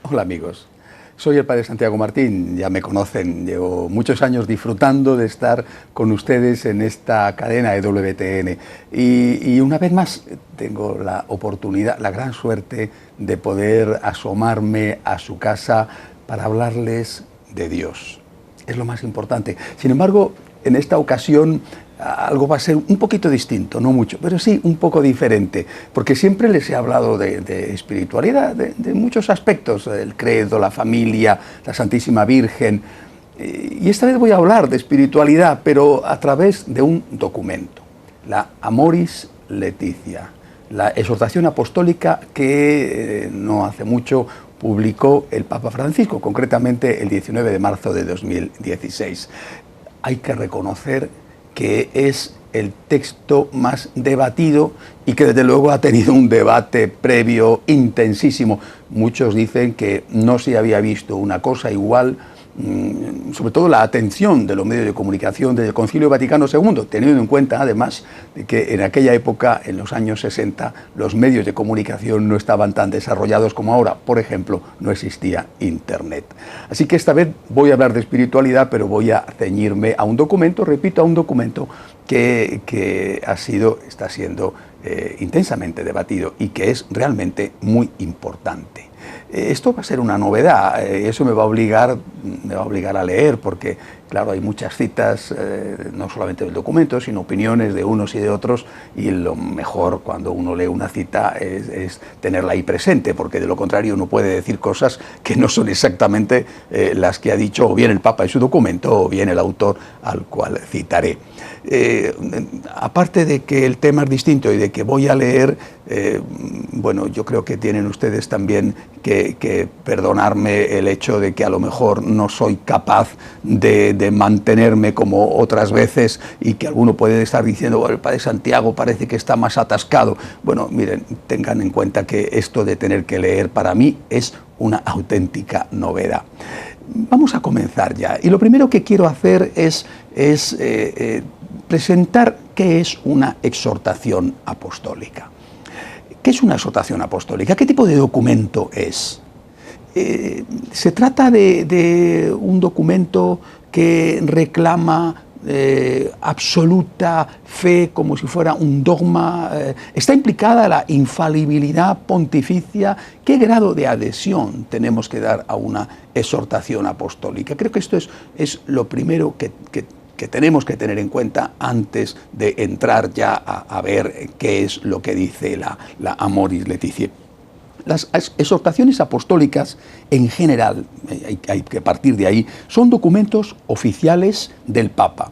Hola amigos, soy el Padre Santiago Martín, ya me conocen, llevo muchos años disfrutando de estar con ustedes en esta cadena EWTN y una vez más tengo la oportunidad, la gran suerte de poder asomarme a su casa para hablarles de Dios. Es lo más importante. Sin embargo, en esta ocasión algo va a ser un poquito distinto, no mucho, pero sí un poco diferente, porque siempre les he hablado de espiritualidad, de muchos aspectos, el credo, la familia, la Santísima Virgen, y esta vez voy a hablar de espiritualidad, pero a través de un documento, la Amoris Laetitia, la exhortación apostólica que no hace mucho publicó el Papa Francisco, concretamente el 19 de marzo de 2016. Hay que reconocer que es el texto más debatido y que desde luego ha tenido un debate previo intensísimo. Muchos dicen que no se había visto una cosa igual, sobre todo la atención de los medios de comunicación del Concilio Vaticano II, teniendo en cuenta además de que en aquella época, en los años 60, los medios de comunicación no estaban tan desarrollados como ahora. Por ejemplo, no existía Internet. Así que esta vez voy a hablar de espiritualidad, pero voy a ceñirme a un documento, repito, a un documento que está siendo intensamente debatido y que es realmente muy importante. Esto va a ser una novedad, eso me va a obligar a leer, porque claro, hay muchas citas, no solamente del documento, sino opiniones de unos y de otros, y lo mejor cuando uno lee una cita es tenerla ahí presente, porque de lo contrario uno puede decir cosas que no son exactamente las que ha dicho o bien el Papa en su documento o bien el autor al cual citaré. Aparte de que el tema es distinto y de que voy a leer, bueno, yo creo que tienen ustedes también que perdonarme el hecho de que a lo mejor no soy capaz de mantenerme como otras veces y que alguno puede estar diciendo, bueno, el Padre Santiago parece que está más atascado. Bueno, miren, tengan en cuenta que esto de tener que leer para mí es una auténtica novedad. Vamos a comenzar ya. Y lo primero que quiero hacer es presentar qué es una exhortación apostólica. ¿Qué es una exhortación apostólica? ¿Qué tipo de documento es? Se trata de un documento que reclama absoluta fe, como si fuera un dogma. Está implicada la infalibilidad pontificia. ¿Qué grado de adhesión tenemos que dar a una exhortación apostólica? Creo que esto es lo primero que tenemos que tener en cuenta antes de entrar ya a ver qué es lo que dice la Amoris Laetitia. Las exhortaciones apostólicas, en general, hay que partir de ahí, son documentos oficiales del Papa,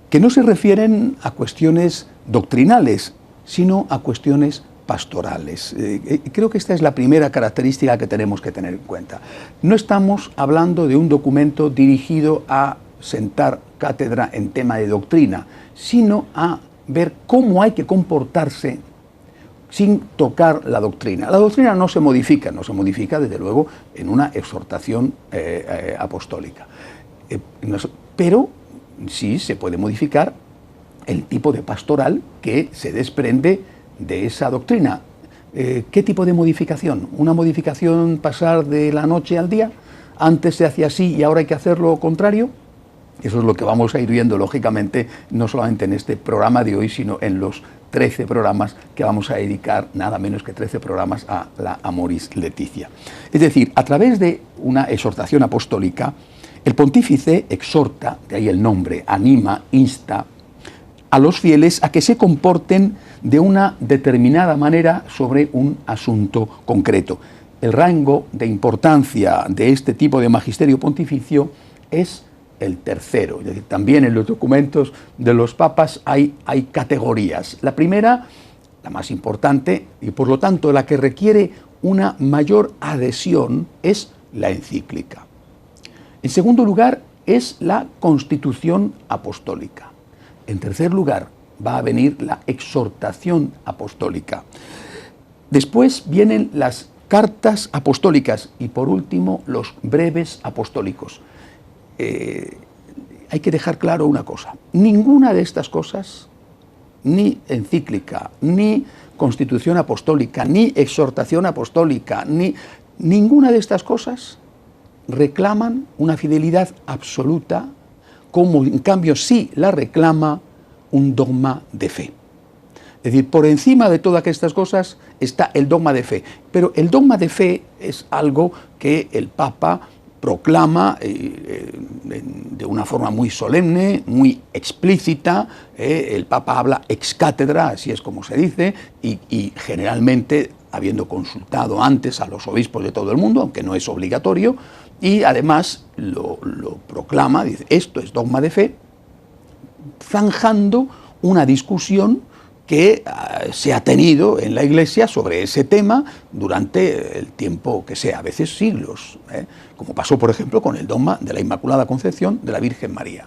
que no se refieren a cuestiones doctrinales, sino a cuestiones pastorales. Creo que esta es la primera característica que tenemos que tener en cuenta. No estamos hablando de un documento dirigido a sentar cátedra en tema de doctrina, sino a ver cómo hay que comportarse sin tocar la doctrina. La doctrina no se modifica desde luego en una exhortación apostólica. Pero sí se puede modificar el tipo de pastoral que se desprende de esa doctrina. ¿Qué tipo de modificación? ¿Una modificación pasar de la noche al día? ¿Antes se hacía así y ahora hay que hacer lo contrario? Eso es lo que vamos a ir viendo, lógicamente, no solamente en este programa de hoy, sino en los 13 programas que vamos a dedicar, nada menos que 13 programas, a la Amoris Laetitia. Es decir, a través de una exhortación apostólica, el pontífice exhorta, de ahí el nombre, anima, insta a los fieles a que se comporten de una determinada manera sobre un asunto concreto. El rango de importancia de este tipo de magisterio pontificio es el tercero. Es decir, también en los documentos de los papas hay categorías. La primera, la más importante, y por lo tanto la que requiere una mayor adhesión, es la encíclica. En segundo lugar, es la Constitución Apostólica. En tercer lugar, va a venir la exhortación apostólica. Después vienen las cartas apostólicas y por último los breves apostólicos. Hay que dejar claro una cosa: ninguna de estas cosas, ni encíclica, ni constitución apostólica, ni exhortación apostólica, ni ninguna de estas cosas reclaman una fidelidad absoluta, como en cambio sí la reclama un dogma de fe. Es decir, por encima de todas estas cosas está el dogma de fe. Pero el dogma de fe es algo que el Papa proclama de una forma muy solemne, muy explícita. El Papa habla ex cátedra, así es como se dice, y generalmente habiendo consultado antes a los obispos de todo el mundo, aunque no es obligatorio, y además lo proclama, dice, esto es dogma de fe, zanjando una discusión que se ha tenido en la Iglesia sobre ese tema durante el tiempo que sea, a veces siglos, como pasó, por ejemplo, con el dogma de la Inmaculada Concepción de la Virgen María.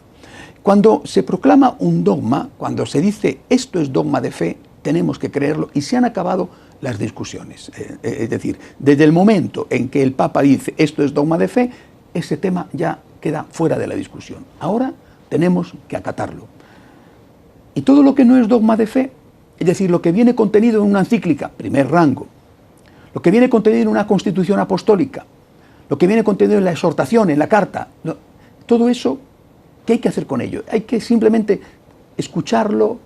Cuando se proclama un dogma, cuando se dice esto es dogma de fe, tenemos que creerlo y se han acabado las discusiones. Es decir, desde el momento en que el Papa dice esto es dogma de fe, ese tema ya queda fuera de la discusión. Ahora tenemos que acatarlo. Y todo lo que no es dogma de fe, es decir, lo que viene contenido en una encíclica, primer rango, lo que viene contenido en una constitución apostólica, lo que viene contenido en la exhortación, en la carta, todo eso, ¿qué hay que hacer con ello? ¿Hay que simplemente escucharlo,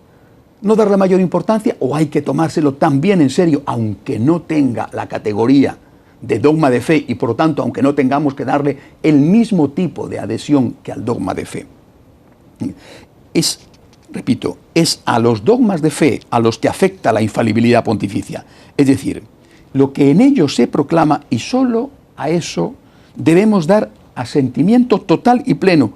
no darle mayor importancia, o hay que tomárselo también en serio, aunque no tenga la categoría de dogma de fe y por lo tanto, aunque no tengamos que darle el mismo tipo de adhesión que al dogma de fe? Repito, es a los dogmas de fe a los que afecta la infalibilidad pontificia. Es decir, lo que en ellos se proclama, y solo a eso debemos dar asentimiento total y pleno,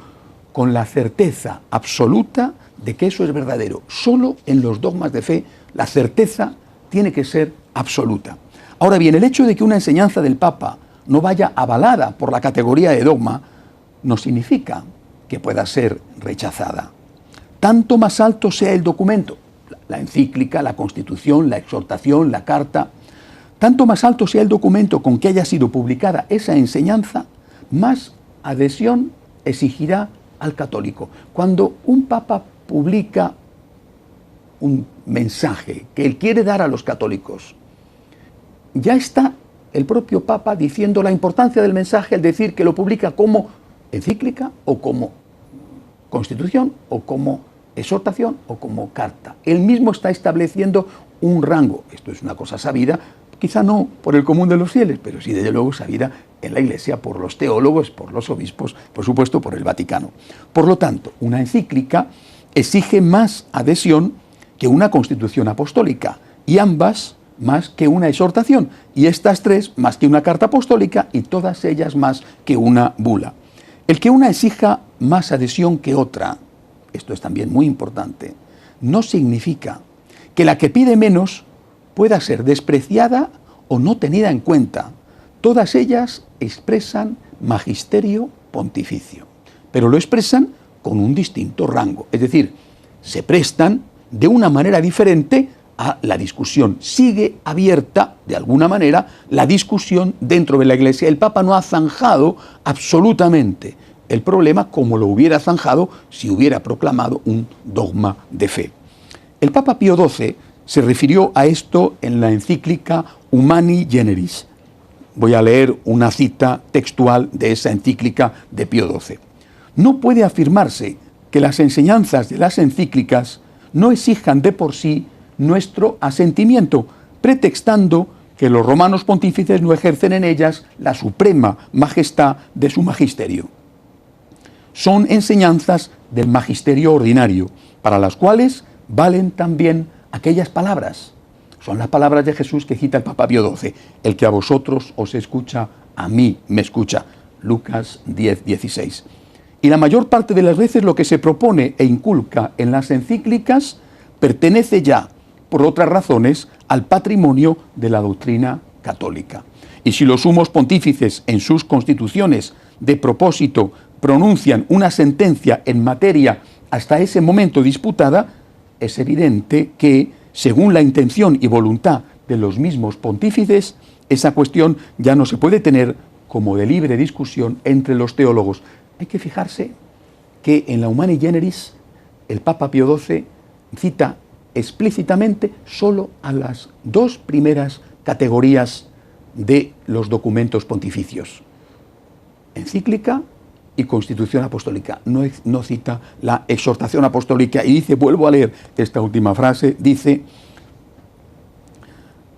con la certeza absoluta de que eso es verdadero. Solo en los dogmas de fe la certeza tiene que ser absoluta. Ahora bien, el hecho de que una enseñanza del Papa no vaya avalada por la categoría de dogma no significa que pueda ser rechazada. Tanto más alto sea el documento, la encíclica, la constitución, la exhortación, la carta, tanto más alto sea el documento con que haya sido publicada esa enseñanza, más adhesión exigirá al católico. Cuando un papa publica un mensaje que él quiere dar a los católicos, ya está el propio Papa diciendo la importancia del mensaje al decir que lo publica como encíclica o como constitución o como exhortación o como carta. Él mismo está estableciendo un rango. Esto es una cosa sabida, quizá no por el común de los fieles, pero sí desde luego sabida en la Iglesia por los teólogos, por los obispos, por supuesto por el Vaticano. Por lo tanto, una encíclica exige más adhesión que una constitución apostólica, y ambas más que una exhortación, y estas tres más que una carta apostólica, y todas ellas más que una bula. El que una exija más adhesión que otra, esto es también muy importante, no significa que la que pide menos pueda ser despreciada o no tenida en cuenta. Todas ellas expresan magisterio pontificio, pero lo expresan con un distinto rango, es decir, se prestan de una manera diferente a la discusión. Sigue abierta, de alguna manera, la discusión dentro de la Iglesia. El Papa no ha zanjado absolutamente el problema como lo hubiera zanjado si hubiera proclamado un dogma de fe. El Papa Pío XII se refirió a esto en la encíclica Humani Generis. Voy a leer una cita textual de esa encíclica de Pío XII. No puede afirmarse que las enseñanzas de las encíclicas no exijan de por sí nuestro asentimiento, pretextando que los romanos pontífices no ejercen en ellas la suprema majestad de su magisterio. Son enseñanzas del magisterio ordinario, para las cuales valen también aquellas palabras. Son las palabras de Jesús que cita el Papa Pío XII. El que a vosotros os escucha, a mí me escucha. Lucas 10:16. Y la mayor parte de las veces lo que se propone e inculca en las encíclicas pertenece ya, por otras razones, al patrimonio de la doctrina católica. Y si los sumos pontífices en sus constituciones de propósito pronuncian una sentencia en materia hasta ese momento disputada, es evidente que, según la intención y voluntad de los mismos pontífices, esa cuestión ya no se puede tener como de libre discusión entre los teólogos. Hay que fijarse que en la Humani Generis el Papa Pío XII cita explícitamente solo a las dos primeras categorías de los documentos pontificios. Encíclica y Constitución Apostólica. No cita la exhortación apostólica y dice, vuelvo a leer esta última frase, dice: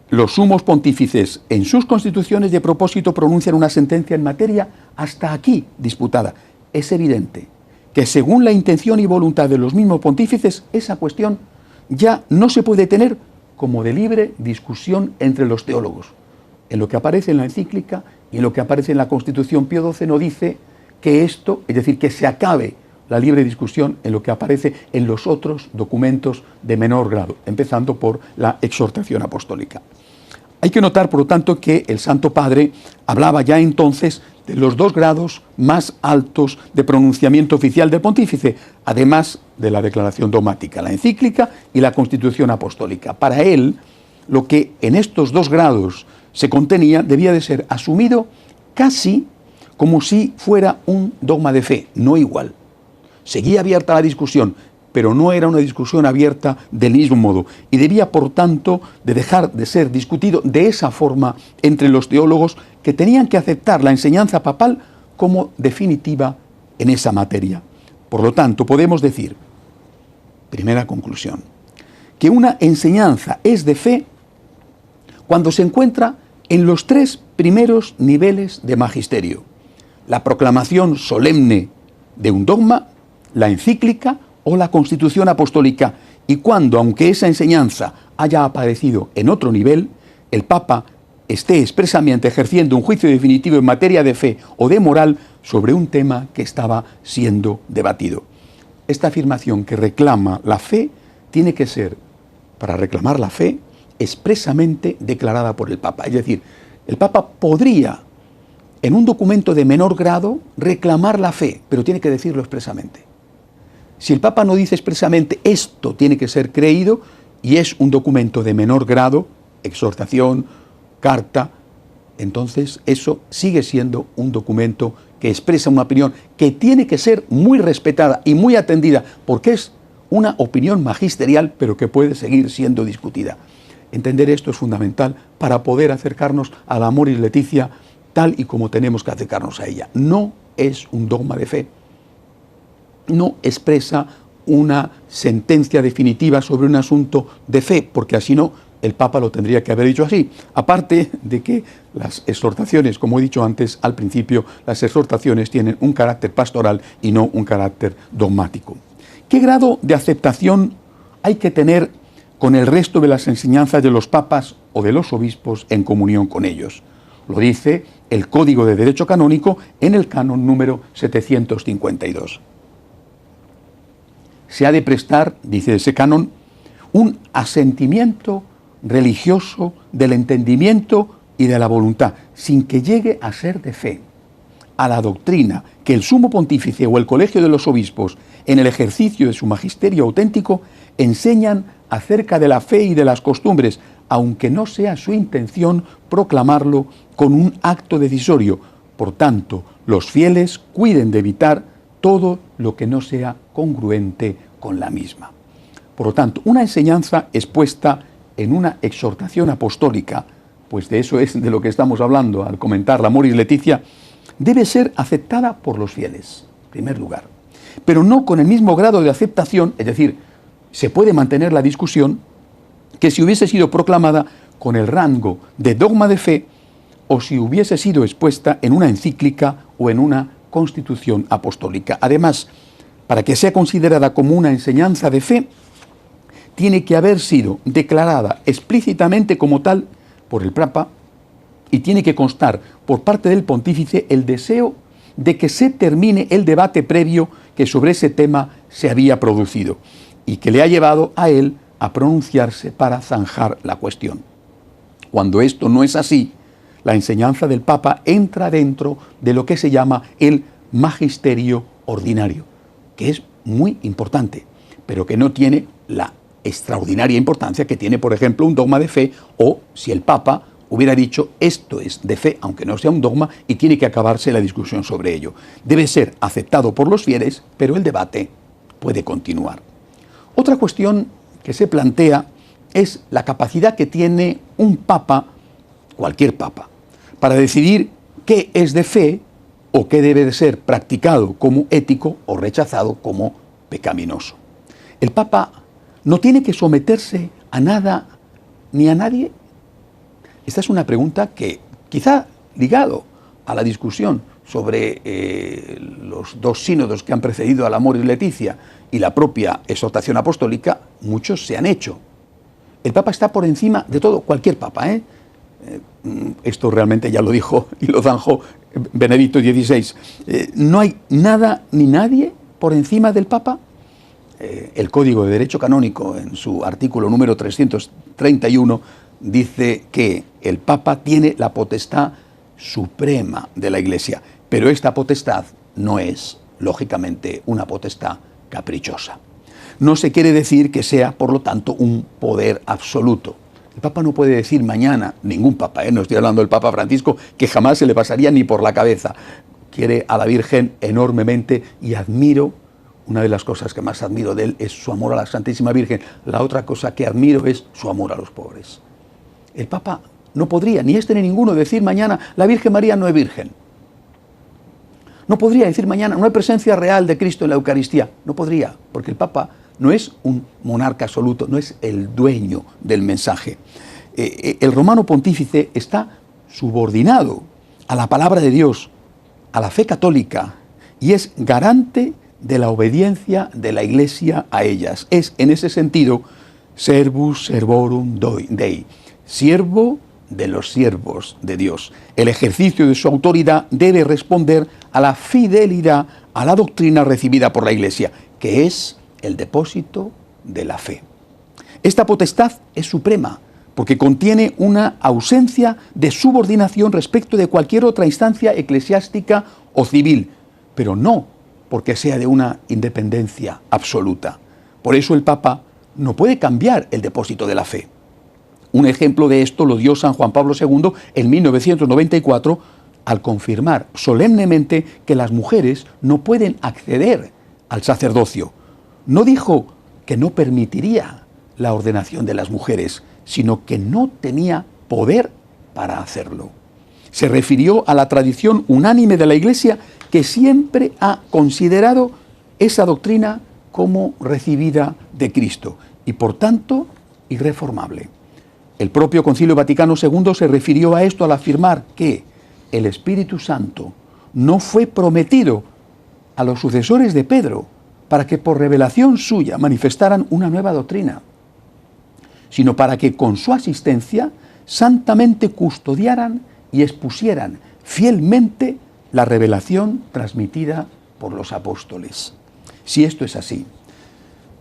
los sumos pontífices en sus constituciones de propósito pronuncian una sentencia en materia hasta aquí disputada. Es evidente que según la intención y voluntad de los mismos pontífices, esa cuestión ya no se puede tener como de libre discusión entre los teólogos. En lo que aparece en la encíclica y en lo que aparece en la Constitución, Pío XII no dice que esto, es decir, que se acabe la libre discusión en lo que aparece en los otros documentos de menor grado, empezando por la exhortación apostólica. Hay que notar, por lo tanto, que el Santo Padre hablaba ya entonces de los dos grados más altos de pronunciamiento oficial del pontífice, además de la declaración dogmática, la encíclica y la Constitución apostólica. Para él, lo que en estos dos grados se contenía debía de ser asumido casi como si fuera un dogma de fe, no igual. Seguía abierta la discusión, pero no era una discusión abierta del mismo modo, y debía, por tanto, de dejar de ser discutido de esa forma entre los teólogos que tenían que aceptar la enseñanza papal como definitiva en esa materia. Por lo tanto, podemos decir, primera conclusión, que una enseñanza es de fe cuando se encuentra en los tres primeros niveles de magisterio: la proclamación solemne de un dogma, la encíclica o la Constitución apostólica, y cuando, aunque esa enseñanza haya aparecido en otro nivel, el Papa esté expresamente ejerciendo un juicio definitivo en materia de fe o de moral sobre un tema que estaba siendo debatido. Esta afirmación que reclama la fe tiene que ser, para reclamar la fe, expresamente declarada por el Papa. Es decir, el Papa podría, en un documento de menor grado, reclamar la fe, pero tiene que decirlo expresamente. Si el Papa no dice expresamente esto tiene que ser creído y es un documento de menor grado, exhortación, carta, entonces eso sigue siendo un documento que expresa una opinión que tiene que ser muy respetada y muy atendida, porque es una opinión magisterial, pero que puede seguir siendo discutida. Entender esto es fundamental para poder acercarnos al Amoris Laetitia tal y como tenemos que acercarnos a ella. No es un dogma de fe. No expresa una sentencia definitiva sobre un asunto de fe, porque así no, el Papa lo tendría que haber dicho así. Aparte de que las exhortaciones, como he dicho antes al principio, las exhortaciones tienen un carácter pastoral y no un carácter dogmático. ¿Qué grado de aceptación hay que tener con el resto de las enseñanzas de los papas o de los obispos en comunión con ellos? Lo dice el Código de Derecho Canónico en el canon número 752. Se ha de prestar, dice ese canon, un asentimiento religioso del entendimiento y de la voluntad, sin que llegue a ser de fe, a la doctrina que el Sumo Pontífice o el Colegio de los Obispos, en el ejercicio de su magisterio auténtico, enseñan acerca de la fe y de las costumbres, aunque no sea su intención proclamarlo con un acto decisorio. Por tanto, los fieles cuiden de evitar todo lo que no sea congruente con la misma. Por lo tanto, una enseñanza expuesta en una exhortación apostólica, pues de eso es de lo que estamos hablando al comentar la Amoris Laetitia, debe ser aceptada por los fieles, en primer lugar, pero no con el mismo grado de aceptación, es decir, se puede mantener la discusión que si hubiese sido proclamada con el rango de dogma de fe o si hubiese sido expuesta en una encíclica o en una Constitución apostólica. Además, para que sea considerada como una enseñanza de fe, tiene que haber sido declarada explícitamente como tal por el Papa y tiene que constar por parte del pontífice el deseo de que se termine el debate previo que sobre ese tema se había producido y que le ha llevado a él a pronunciarse para zanjar la cuestión. Cuando esto no es así, la enseñanza del Papa entra dentro de lo que se llama el magisterio ordinario, que es muy importante, pero que no tiene la extraordinaria importancia que tiene, por ejemplo, un dogma de fe, o si el Papa hubiera dicho esto es de fe, aunque no sea un dogma, y tiene que acabarse la discusión sobre ello. Debe ser aceptado por los fieles, pero el debate puede continuar. Otra cuestión que se plantea es la capacidad que tiene un Papa, cualquier Papa, para decidir qué es de fe o qué debe de ser practicado como ético o rechazado como pecaminoso. El Papa no tiene que someterse a nada ni a nadie. Esta es una pregunta que, quizá ligado a la discusión sobre los dos sínodos que han precedido al Amoris Laetitia y la propia exhortación apostólica, muchos se han hecho. El Papa está por encima de todo, cualquier Papa, esto realmente ya lo dijo y lo zanjó Benedicto XVI. No hay nada ni nadie por encima del Papa. El Código de Derecho Canónico, en su artículo número 331, dice que el Papa tiene la potestad suprema de la Iglesia, pero esta potestad no es, lógicamente, una potestad caprichosa. No se quiere decir que sea, por lo tanto, un poder absoluto. El Papa no puede decir mañana, ningún Papa, no estoy hablando del Papa Francisco, que jamás se le pasaría ni por la cabeza. Quiere a la Virgen enormemente y admiro, una de las cosas que más admiro de él es su amor a la Santísima Virgen. La otra cosa que admiro es su amor a los pobres. El Papa no podría, ni este ni ninguno, decir mañana, la Virgen María no es virgen. No podría decir mañana, no hay presencia real de Cristo en la Eucaristía. No podría, porque el Papa no es un monarca absoluto, no es el dueño del mensaje. El romano pontífice está subordinado a la palabra de Dios, a la fe católica, y es garante de la obediencia de la Iglesia a ellas. Es, en ese sentido, servus servorum Dei, siervo de los siervos de Dios. El ejercicio de su autoridad debe responder a la fidelidad a la doctrina recibida por la Iglesia, que es el depósito de la fe. Esta potestad es suprema, porque contiene una ausencia de subordinación respecto de cualquier otra instancia eclesiástica o civil, pero no porque sea de una independencia absoluta. Por eso el Papa no puede cambiar el depósito de la fe. Un ejemplo de esto lo dio San Juan Pablo II en 1994 al confirmar solemnemente que las mujeres no pueden acceder al sacerdocio. No dijo que no permitiría la ordenación de las mujeres, sino que no tenía poder para hacerlo. Se refirió a la tradición unánime de la Iglesia, que siempre ha considerado esa doctrina como recibida de Cristo y por tanto irreformable. El propio Concilio Vaticano II se refirió a esto al afirmar que el Espíritu Santo no fue prometido a los sucesores de Pedro para que por revelación suya manifestaran una nueva doctrina, sino para que con su asistencia santamente custodiaran y expusieran fielmente la revelación transmitida por los apóstoles. Si esto es así,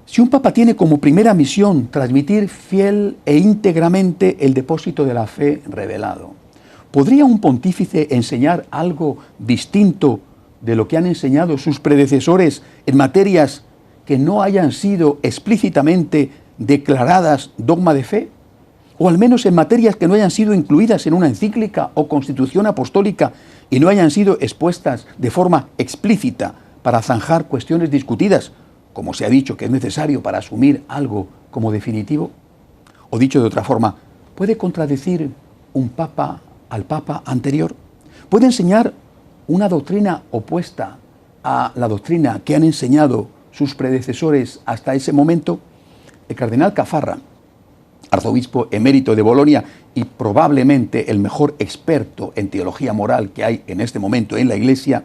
si un Papa tiene como primera misión transmitir fiel e íntegramente el depósito de la fe revelado, ¿podría un pontífice enseñar algo distinto de lo que han enseñado sus predecesores en materias que no hayan sido explícitamente declaradas dogma de fe? O al menos en materias que no hayan sido incluidas en una encíclica o constitución apostólica y no hayan sido expuestas de forma explícita para zanjar cuestiones discutidas, como se ha dicho que es necesario para asumir algo como definitivo. O dicho de otra forma, ¿puede contradecir un papa al papa anterior? ¿Puede enseñar una doctrina opuesta a la doctrina que han enseñado sus predecesores hasta ese momento? El cardenal Caffarra, arzobispo emérito de Bolonia y probablemente el mejor experto en teología moral que hay en este momento en la Iglesia,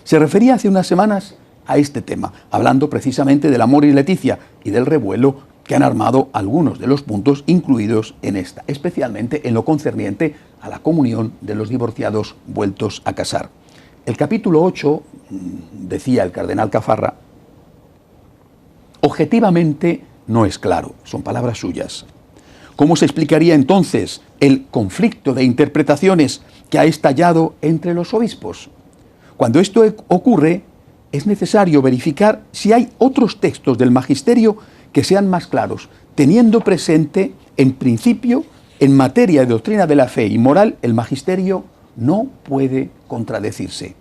se refería hace unas semanas a este tema, hablando precisamente del Amoris Laetitia y del revuelo que han armado algunos de los puntos incluidos en esta, especialmente en lo concerniente a la comunión de los divorciados vueltos a casar. El capítulo 8, decía el cardenal Caffarra, objetivamente no es claro, son palabras suyas. ¿Cómo se explicaría entonces el conflicto de interpretaciones que ha estallado entre los obispos? Cuando esto ocurre, es necesario verificar si hay otros textos del magisterio que sean más claros, teniendo presente, en principio, en materia de doctrina de la fe y moral, el magisterio no puede contradecirse.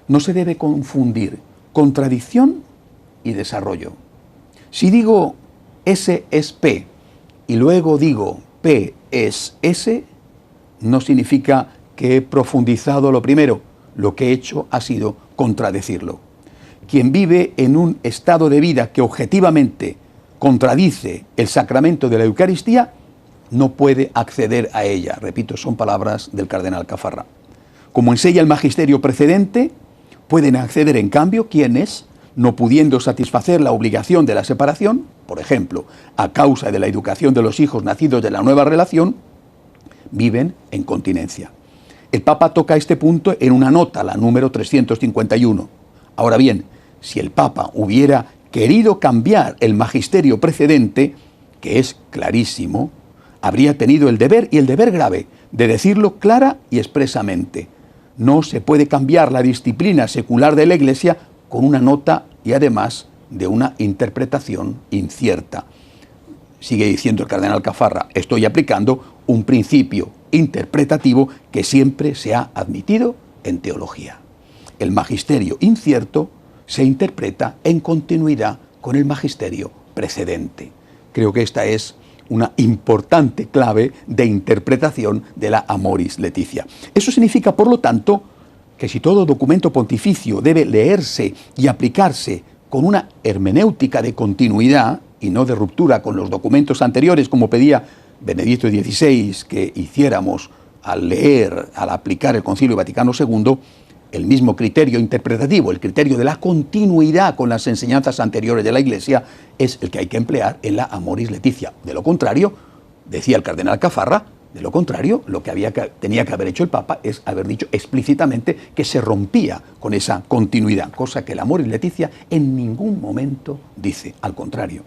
No se debe confundir contradicción y desarrollo. Si digo S es P y luego digo P es S, no significa que he profundizado lo primero. Lo que he hecho ha sido contradecirlo. Quien vive en un estado de vida que objetivamente contradice el sacramento de la Eucaristía, no puede acceder a ella. Repito, son palabras del cardenal Alcafarra. Como enseña el magisterio precedente, pueden acceder en cambio quienes, no pudiendo satisfacer la obligación de la separación, por ejemplo, a causa de la educación de los hijos nacidos de la nueva relación, viven en continencia. El Papa toca este punto en una nota, la número 351. Ahora bien, si el Papa hubiera querido cambiar el magisterio precedente, que es clarísimo, habría tenido el deber, y el deber grave, de decirlo clara y expresamente. No se puede cambiar la disciplina secular de la Iglesia con una nota y además de una interpretación incierta. Sigue diciendo el cardenal Alcafarra, estoy aplicando un principio interpretativo que siempre se ha admitido en teología. El magisterio incierto se interpreta en continuidad con el magisterio precedente. Creo que esta es una importante clave de interpretación de la Amoris Laetitia. Eso significa, por lo tanto, que si todo documento pontificio debe leerse y aplicarse con una hermenéutica de continuidad y no de ruptura con los documentos anteriores, como pedía Benedicto XVI que hiciéramos al leer, al aplicar el Concilio Vaticano II, el mismo criterio interpretativo, el criterio de la continuidad con las enseñanzas anteriores de la Iglesia, es el que hay que emplear en la Amoris Laetitia. De lo contrario, decía el cardenal Alcafarra, de lo contrario, lo que tenía que haber hecho el Papa es haber dicho explícitamente que se rompía con esa continuidad, cosa que la Amoris Laetitia en ningún momento dice, al contrario.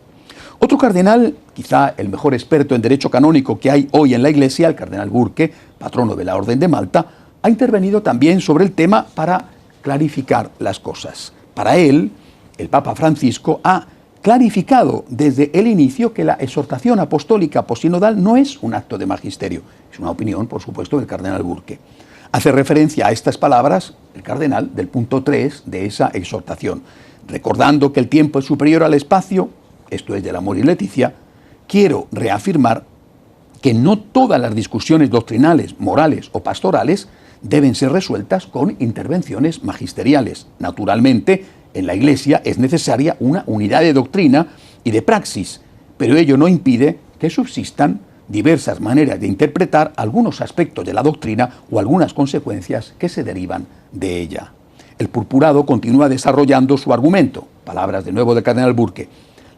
Otro cardenal, quizá el mejor experto en derecho canónico que hay hoy en la Iglesia, el cardenal Burke, patrono de la Orden de Malta, ha intervenido también sobre el tema para clarificar las cosas. Para él, el Papa Francisco ha clarificado desde el inicio que la exhortación apostólica posinodal no es un acto de magisterio. Es una opinión, por supuesto, del cardenal Burke. Hace referencia a estas palabras, el cardenal, del punto 3 de esa exhortación. Recordando que el tiempo es superior al espacio, esto es de la Amoris Laetitia, quiero reafirmar que no todas las discusiones doctrinales, morales o pastorales deben ser resueltas con intervenciones magisteriales. Naturalmente, en la Iglesia es necesaria una unidad de doctrina y de praxis, pero ello no impide que subsistan diversas maneras de interpretar algunos aspectos de la doctrina o algunas consecuencias que se derivan de ella. El purpurado continúa desarrollando su argumento, palabras de nuevo del cardenal Burke.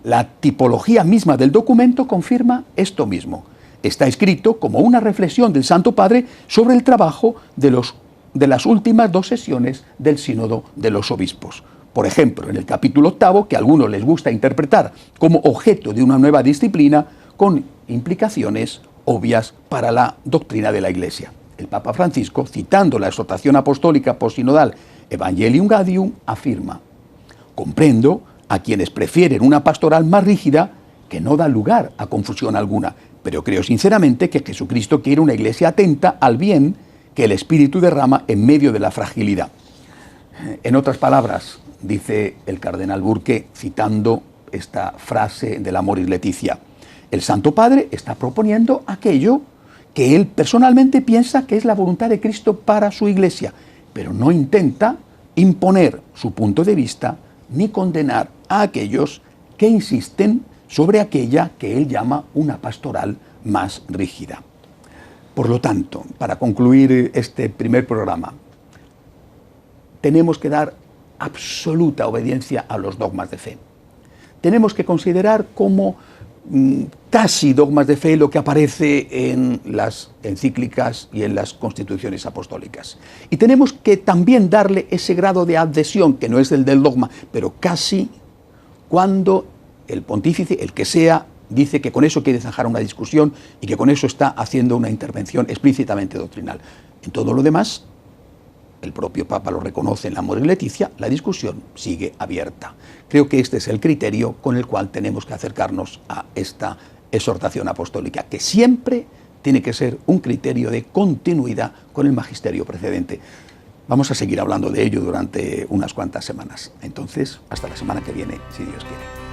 La tipología misma del documento confirma esto mismo. Está escrito como una reflexión del Santo Padre sobre el trabajo de las últimas 2 sesiones del Sínodo de los Obispos. Por ejemplo, en el capítulo 8, que a algunos les gusta interpretar como objeto de una nueva disciplina, con implicaciones obvias para la doctrina de la Iglesia. El Papa Francisco, citando la exhortación apostólica posinodal Evangelium Gaudium, afirma: comprendo a quienes prefieren una pastoral más rígida que no da lugar a confusión alguna, pero creo sinceramente que Jesucristo quiere una Iglesia atenta al bien que el Espíritu derrama en medio de la fragilidad. En otras palabras, dice el cardenal Burke, citando esta frase de la Amoris Laetitia, el Santo Padre está proponiendo aquello que él personalmente piensa que es la voluntad de Cristo para su Iglesia, pero no intenta imponer su punto de vista ni condenar a aquellos que insisten sobre aquella que él llama una pastoral más rígida. Por lo tanto, para concluir este primer programa, tenemos que dar absoluta obediencia a los dogmas de fe. Tenemos que considerar como casi dogmas de fe lo que aparece en las encíclicas y en las constituciones apostólicas. Y tenemos que también darle ese grado de adhesión, que no es el del dogma, pero casi cuando el pontífice, el que sea, dice que con eso quiere zanjar una discusión y que con eso está haciendo una intervención explícitamente doctrinal. En todo lo demás, el propio Papa lo reconoce en la Amoris Laetitia, la discusión sigue abierta. Creo que este es el criterio con el cual tenemos que acercarnos a esta exhortación apostólica, que siempre tiene que ser un criterio de continuidad con el magisterio precedente. Vamos a seguir hablando de ello durante unas cuantas semanas. Entonces, hasta la semana que viene, si Dios quiere.